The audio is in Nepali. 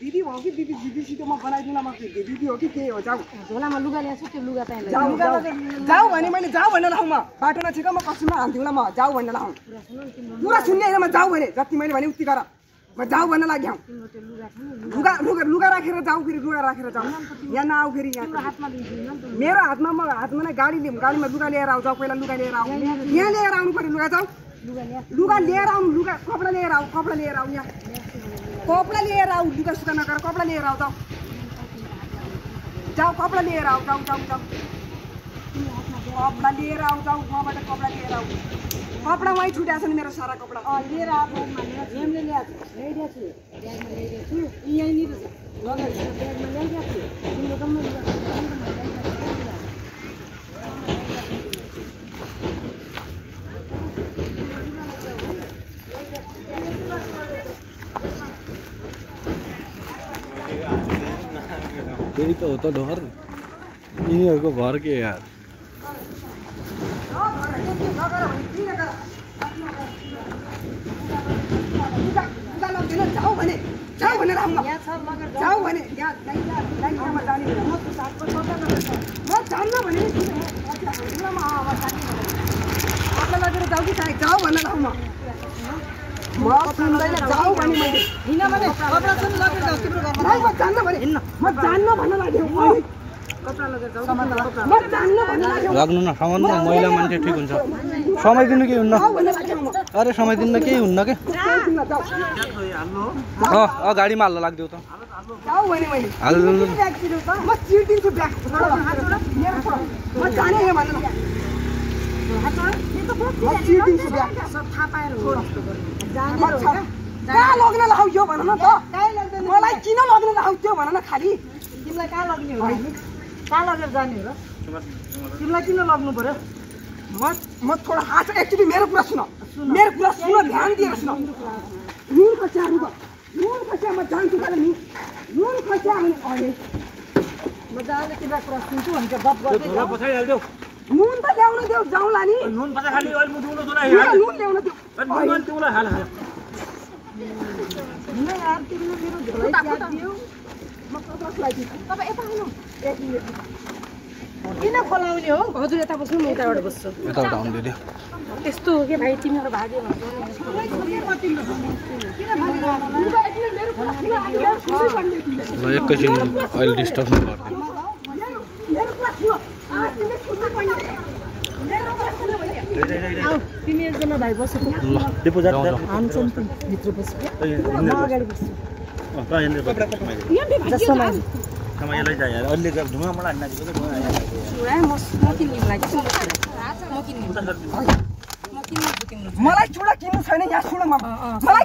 दिदी हो कि दिदीसित म बनाइदिन म दिदी हो कि के हो जाऊ झोलामा लुगा ल्याएको त्यो लुगा चाहिँ जाऊ भने मैले जाऊ भन्न लाउँ म बाटो नछेक म कसैमा हान्दिउँला म जाऊ भन्न लाउँ पुरा सुन्ने हैन म जाऊ भने जति मैले भने उति गर म जाऊ भन्न लाग्यो लुगा राखेर जाऊ फेरि लुगा राखेर जाऊ यहाँ नआऊ फेरि यहाँ मेरो हातमा म हातमा नै गाडीमा लुगा लिएर आऊ जाऊ पहिला लुगा लिएर आऊ यहाँ लिएर आउनु पर्यो लुगा जाऊ लुगा लिएर आउनु लुगा कपडा लिएर आऊ यहाँ कपडा लिएर आऊ लुगा सुगा नगर कपडा लिएर आऊ जाऊ कपडा लिएर आऊ जाऊ कपडा लिएर आऊ जाऊ वहाँबाट कपडा लिएर आऊ कपडा वहीँ छुट्याएको छ नि मेरो सारा कपडा लिएर आएको झ्यामले ल्याइदिएको छु यहीँनिर छ लगेर ब्यागमा ल्याइदिएको छु तिम्रो कम्म यही तो होता घर यिनीहरूको घर के यार जाऊ भने लगेर जाऊ कि जाऊ भन्न लाउँ म सुन्दैन जाऊ भने मैले हिँड भने कपडा सुन लगेर जाऊ तिम्रो घरमा म जान्न भने हिँड्न म जान्न भन्न लाग्यो कपडा लगेर जाऊ म जान्न भन्न लाग्यो लाग्नु न सामानमा महिला मान्छे ठीक हुन्छ समय दिनु के हुन्न अरे समय दिन केही हुन्न के गाडीमा हाल्न लाग्दियो त जाऊ भने मैले हाल्नु म चिटिन्छु ब्याग म जाने हे भन्नु म चिटिन्छु ब्याग सब थाहा पाएर हो कहाँ लग्न लाऊ यो भन न त मलाई किन लग्न लाऊ त्यो भन न खाली तिमीलाई कहाँ लग्ने हो कहाँ लगेर जाने हो र तिमीलाई किन लग्नु पर्यो म थोडा हात एकचोटि मेरो कुरा सुन ध्यान दिएर सुन नुन खस्या म जान्छु भने नुन खस्या भने मजाले तिम्रो कुरा सुन्छु भनेर गफ गर्दै झोला पछाइहाल्देऊ नुन त ल्याउन देऊ जाउँला नि नुन पछा खाली अहिले म दुलो दुला नुन ल्याउन देऊ नुन तिमीलाई हाल न यार तिमीले मेरो झोला च्याप दियौ म कपडा लाइदिन्छु तपाईँ यता आउनु एक मिनेट किन खोलाउने हो हजुर यता बस्नु म यताबाट बस्छु यताबाट आउनु दियो त्यस्तो हो कि भाइ तिमीहरू भागे ल एकैछिन अहिले डिस्टर्ब नगर्नु तिमी एकजना भाइ बसेको हान्छ नि भित्र बस्छु म अगाडि बस्छु समयलाई जाए यार अहिले ढुङ्गा मलाई हान्न दिएको म किन्नु लागि मलाई चुडा किन्नु छैन यहाँ सुन मलाई